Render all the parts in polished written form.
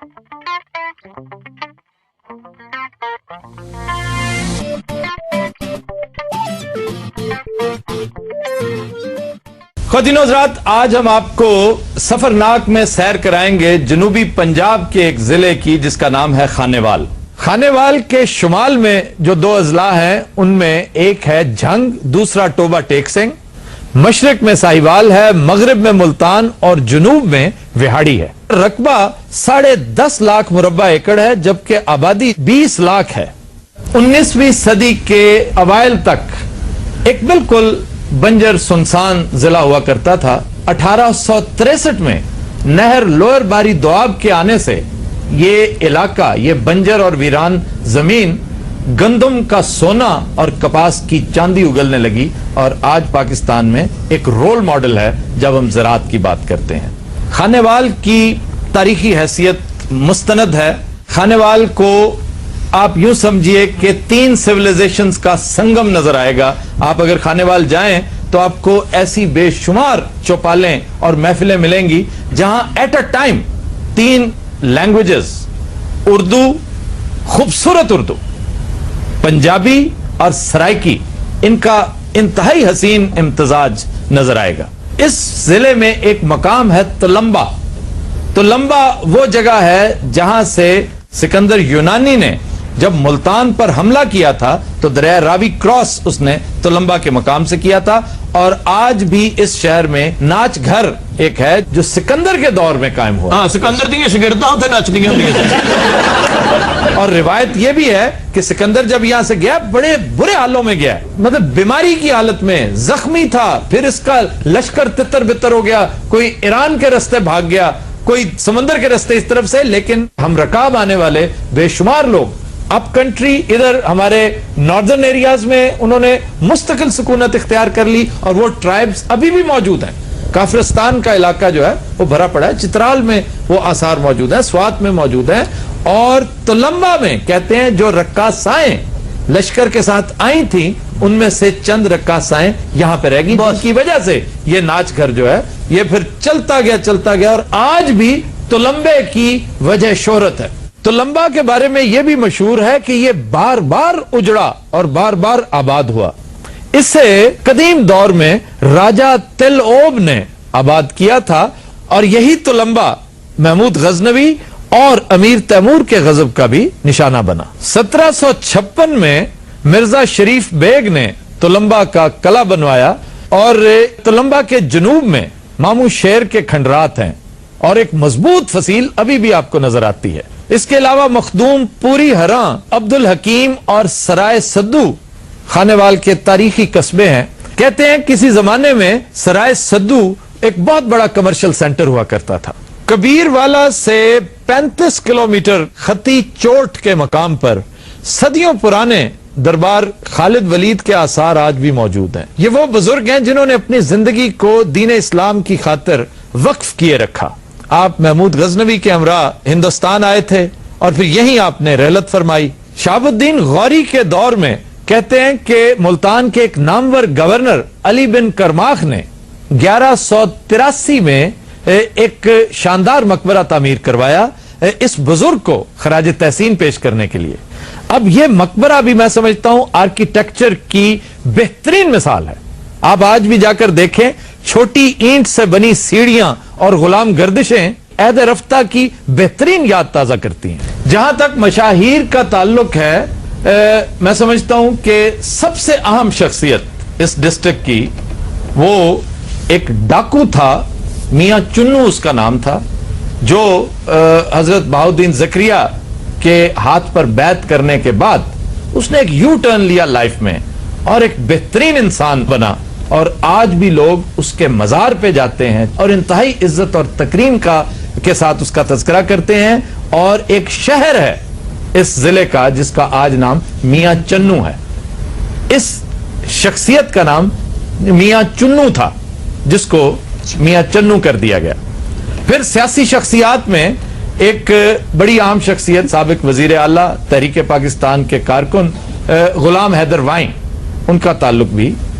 خواتین و حضرات، آج ہم آپ کو سفرناک میں سیر کرائیں گے جنوبی پنجاب کے ایک ضلع کی جس کا نام ہے خانیوال۔ خانیوال کے شمال میں جو دو اضلاع ہیں ان میں ایک ہے جھنگ، دوسرا ٹوبہ ٹیک سنگھ۔ مشرق میں ساہیوال ہے، مغرب میں ملتان اور جنوب میں وہاڑی ہے۔ رقبہ 10.5 لاکھ مربع ایکڑ ہے جبکہ آبادی 20 لاکھ ہے۔ 19ویں صدی کے اوائل تک ایک بالکل بنجر سنسان ضلع ہوا کرتا تھا۔ 1863 میں نہر لوئر باری دوآب کے آنے سے یہ علاقہ، یہ بنجر اور ویران زمین گندم کا سونا اور کپاس کی چاندی اگلنے لگی اور آج پاکستان میں ایک رول ماڈل ہے جب ہم زراعت کی بات کرتے ہیں۔ خانیوال کی تاریخی حیثیت مستند ہے۔ خانیوال کو آپ یوں سمجھیے کہ 3 سیویلائزیشنز کا سنگم نظر آئے گا۔ آپ اگر خانیوال جائیں تو آپ کو ایسی بے شمار چوپالیں اور محفلیں ملیں گی جہاں at a time 3 languages, Urdu, خوبصورت اردو، پنجابی اور سرائکی، ان کا انتہائی حسین امتزاج نظر آئے گا۔ اس ضلع میں ایک مقام ہے تلمبا۔ تلمبا وہ جگہ ہے جہاں سے سکندر یونانی نے جب ملتان پر حملہ کیا تھا تو دریائے راوی کراس اس نے تلمبا کے مقام سے کیا تھا، اور آج بھی اس شہر میں ناچ گھر ایک ہے جو سکندر کے دور میں قائم ہوا۔ ہاں، سکندر دیئے شگردہ ہوتے ناچنی ہیں۔ اور روایت یہ بھی ہے کہ سکندر جب یہاں سے گیا بڑے برے حالوں میں گیا، مطلب بیماری کی حالت میں زخمی تھا، پھر اس کا لشکر تتر بتر ہو گیا، کوئی ایران کے رستے بھاگ گیا، کوئی سمندر کے رستے اس طرف سے، لیکن ہم رکاب آنے والے بے شمار لوگ اپ کنٹری ادھر ہمارے ناردرن ایریاز میں انہوں نے مستقل سکونت اختیار کر لی، اور وہ ٹرائبز ابھی بھی موجود ہیں۔ کافرستان کا علاقہ جو ہے وہ بھرا پڑا ہے، چترال میں وہ آثار موجود ہیں، سوات میں موجود ہیں، اور تلمبا میں کہتے ہیں جو رقاصائیں لشکر کے ساتھ آئی تھیں ان میں سے چند رقاصائیں یہاں پہ رہ گئی، جس کی وجہ سے یہ ناچ گھر جو ہے یہ پھر چلتا گیا اور آج بھی تلمبے کی وجہ شہرت ہے۔ تلمبا کے بارے میں یہ بھی مشہور ہے کہ یہ بار بار اجڑا اور بار بار آباد ہوا۔ اسے قدیم دور میں راجہ تل اوب نے آباد کیا تھا، اور یہی تلمبا محمود غزنوی اور امیر تیمور کے غضب کا بھی نشانہ بنا۔ 1756 میں مرزا شریف بیگ نے تلمبا کا قلعہ بنوایا، اور تلمبا کے جنوب میں مامو شیر کے کھنڈرات ہیں، اور ایک مضبوط فصیل ابھی بھی آپ کو نظر آتی ہے۔ اس کے علاوہ مخدوم، پوری ہراں، عبد الحکیم اور سرائے سدو خانیوال کے تاریخی قصبے ہیں۔ کہتے ہیں کسی زمانے میں سرائے سدو ایک بہت بڑا کمرشل سینٹر ہوا کرتا تھا۔ کبیر والا سے 35 کلومیٹر خطی چوٹ کے مقام پر صدیوں پرانے دربار خالد ولید کے آثار آج بھی موجود ہیں۔ یہ وہ بزرگ ہیں جنہوں نے اپنی زندگی کو دین اسلام کی خاطر وقف کیے رکھا۔ آپ محمود غزنوی کے ہمراہ ہندوستان آئے تھے اور پھر یہیں آپ نے رحلت فرمائی۔ شہاب الدین غوری کے دور میں کہتے ہیں کہ ملتان کے ایک نامور گورنر علی بن کرماخ نے 1183 میں ایک شاندار مقبرہ تعمیر کروایا اس بزرگ کو خراج تحسین پیش کرنے کے لیے۔ اب یہ مقبرہ بھی میں سمجھتا ہوں آرکیٹیکچر کی بہترین مثال ہے۔ آپ آج بھی جا کر دیکھیں، چھوٹی اینٹ سے بنی سیڑھیاں اور غلام گردشیں عہد رفتہ کی بہترین یاد تازہ کرتی ہیں۔ جہاں تک مشاہیر کا تعلق ہے، میں سمجھتا ہوں کہ سب سے اہم شخصیت اس ڈسٹرکٹ کی وہ ایک ڈاکو تھا، میاں چنو اس کا نام تھا، جو حضرت بہاؤالدین زکریا کے ہاتھ پر بیعت کرنے کے بعد اس نے ایک یو ٹرن لیا لائف میں اور ایک بہترین انسان بنا، اور آج بھی لوگ اس کے مزار پہ جاتے ہیں اور انتہائی عزت اور تکریم کے ساتھ اس کا تذکرہ کرتے ہیں۔ اور ایک شہر ہے اس ضلع کا جس کا آج نام میاں چنو ہے۔ اس شخصیت کا نام میاں چنو تھا جس کو میاں چنو کر دیا گیا۔ پھر سیاسی شخصیات میں ایک بڑی عام شخصیت، سابق وزیر اعلیٰ تحریک پاکستان کے کارکن غلام حیدر وائیں، ان کا تعلق بھی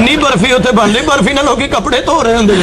ਨਹੀਂ ਬਰਫੀ ਉੱਥੇ ਬਣ ਰਹੀ, ਬਰਫੀ ਨਾਲ ਲੋਕੀ ਕੱਪੜੇ ਧੋ ਰਹੇ ਹੁੰਦੇ ਜੀ।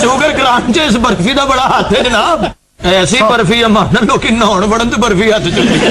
ਸ਼ੂਗਰ ਕ੍ਰਾਂਚ ਚ ਇਸ ਬਰਫੀ ਦਾ ਬੜਾ ਹੱਥ ਹੈ ਜਨਾਬ। ਐਸੀ ਬਰਫੀ ਅਮਾਨ ਲੋਕੀ ਨਹਾਉਣ ਵੜਨ ਤੇ ਬਰਫੀ ਹੱਥ ਚ ਹੁੰਦੀ ਹੈ।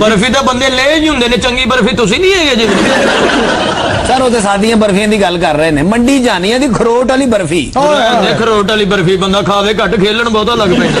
ਬਰਫੀ ਤਾਂ ਬੰਦੇ ਲੈ ਹੀ ਹੁੰਦੇ ਨੇ, ਚੰਗੀ ਬਰਫੀ ਤੁਸੀਂ ਨਹੀਂ ਹੈਗੇ ਜੀ। ਸਰ ਉਹ ਤੇ ਸਾਦੀਆਂ ਬਰਫੀਆਂ ਦੀ ਗੱਲ ਕਰ ਰਹੇ ਨੇ, ਮੰਡੀ ਜਾਣੀ ਹੈ ਦੀ ਖਰੋਟ ਵਾਲੀ ਬਰਫੀ। ਖਰੋਟ ਵਾਲੀ ਬਰਫੀ ਬੰਦਾ ਖਾਵੇ ਘੱਟ, ਖੇਲਣ ਬਹੁਤਾ ਲੱਗ ਪੈਂਦਾ।